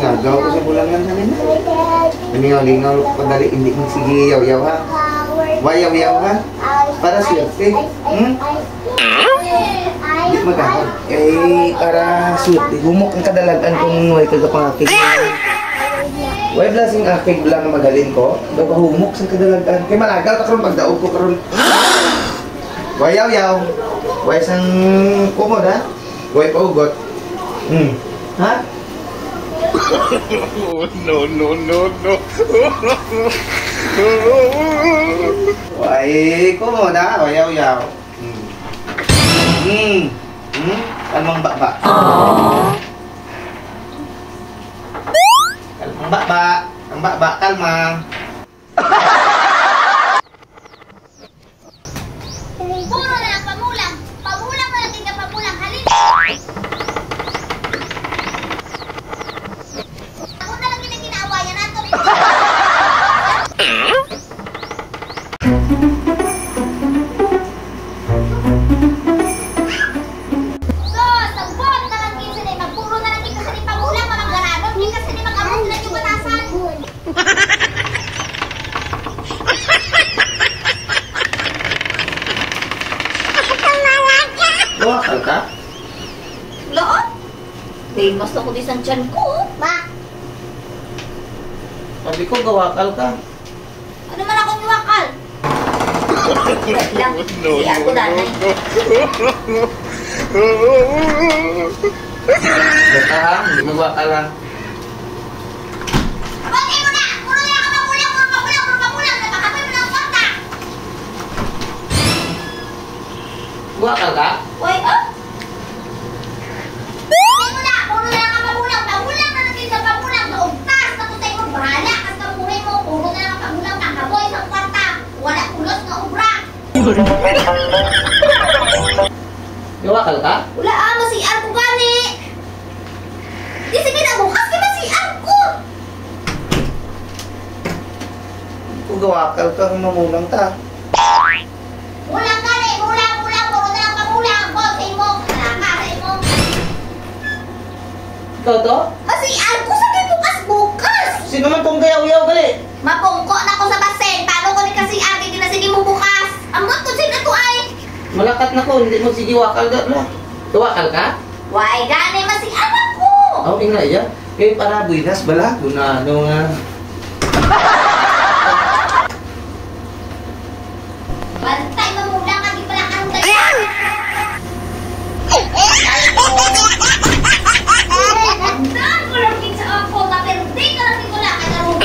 nagaw ko sa bulangan sa nila. Lingaw-lingaw, padali, hindi mo sige yaw-yaw ha. Wayaw-yaw ha. Para swerte. Hindi magahon. Eh, para swerte. Humok ang kadalagan kung nuhay ka sa akig. Way blasing akig lang magalin ko. Daw ka humok sa kadalagan. Kaya malagal ka karon pagdaog ko karon. Wayaw-yaw. Way sang kumod ha. Way paugot. Ha? No. Way kumod ha. Wayaw-yaw. Kalmang baba. Kalmang baba. Ang baba, kalma. Puro na lang pamulang. Pamulang na lang, hindi ka pamulang. Halin. Ako na lang ginaawayan nato. So, sabon na lang kinsa ni magpuro na lang kinsa ni pamulang mga garanon. Kinsa ni mag-amot na yung batasan. Gawakal ka? Loon? Famous ako di sa tiyan ko. Ba? Sabi ko gawakal ka. Ano man akong iwakal? Lang, si ako nanay. Basta ha, hindi magwakal ha. Abangin mo na! Puro na ka mamulang, puro mamulang. Napakapoy mo ng kwarta. Gawakal ka? Uy, oh! Abangin mo na! Puro na ka mamulang. Pamulang na natin sa pamulang. Naugtas na kung tayo bahala. Kas kamuhin mo, puro na lang pamulang. Nakaboy sa kwarta. Wala kulos na ubra. Gawakal ka? Wala masiar ko gani. Di sige na bukas ka masiar ko. Kung gawakal ka, mamulang ta. Mulang gani, mulang. Puro na lang pamulang. Bol sa imo. Kalaka sa imo. Ikaw to? Masiar ko sa kay bukas. Sino man tong gayaw-yaw gali? Mapungko na ko sa basen. Paano ko ni kasi agi di na sige mo bukas. Amot ko sin ato ay. Malakat na ko, hindi mo sige wakal ka na. Gawakal ka? Why gani masiar ako. Oo, nga iya. Kaya para buinas bala, guna ano nga. Bantay mamulang ka di pala kang tayo. Andam ko lang kin sa ako. Taperde ka lang ko na karon.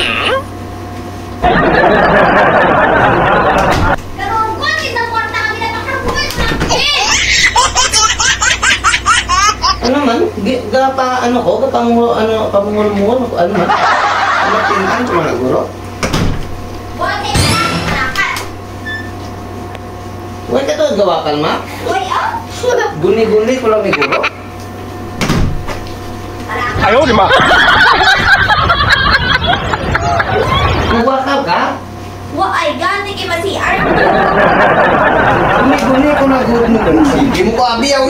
Karon ko kin sa kwarta kami na pakabuhay na. Ano man? Gapa ano ko? Gapang ano pamungol-mungol ano man? Ano tinan ko mga guro? Bote na karakat. Huwag ka to gawakal ma? Uy, oh. Guni-guni ko lang may guro. Karakat. Ayaw, di ba? Gawakal ka? Wa ay gani kay masiar. Guni-guni ko na guro mo. Sige mo ko abi yaw